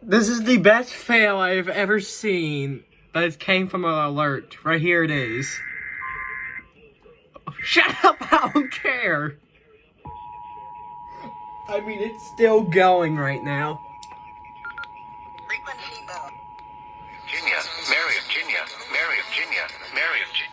This is the best fail I've ever seen, but it came from an alert. Right here it is. Shut up, I don't care. I mean, it's still going right now. Mariatgina, Mariatgina, Mariatgina.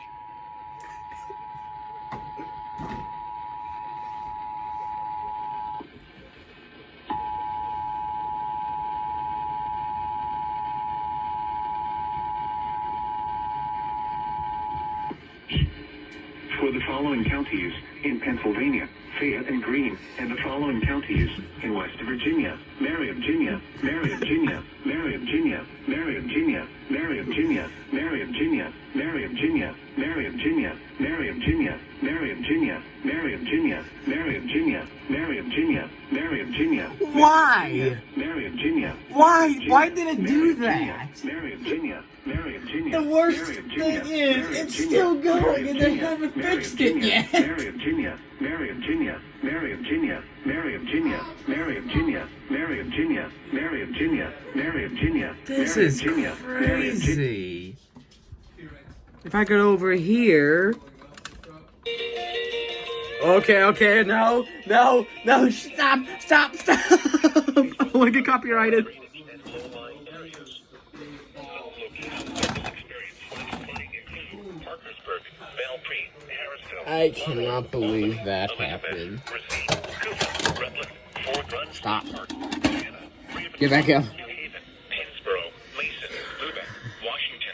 For the following counties in Pennsylvania, Fayette and Greene, and the following counties in West Virginia, Mariatgina, Mariatgina, Mariatgina, Mariatgina, Mariatgina, Mariatgina, Mariatgina, Mariatgina, Mariatgina, Mariatgina, Mariatgina, Mariatgina, Mariatgina, Mariatgina. Why? Mariatgina. Why did it do that? Mariatgina. Mariatgina. The worst thing is, it's still going and they haven't fixed it yet. Mariatgina, Mariatgina, Mariatgina, Mariatgina, Mariatgina, Mariatgina, Mariatgina, Mariatgina. This is crazy. If I go over here. Okay, no, stop. I want to get copyrighted. I cannot believe that happened. Stop. Get back up.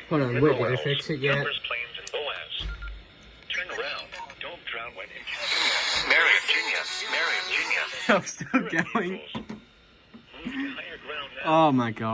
Hold on, wait, did I fix it yet? Turn around. Don't drown when Mariatgina, Mariatgina. I'm still going. Oh my god.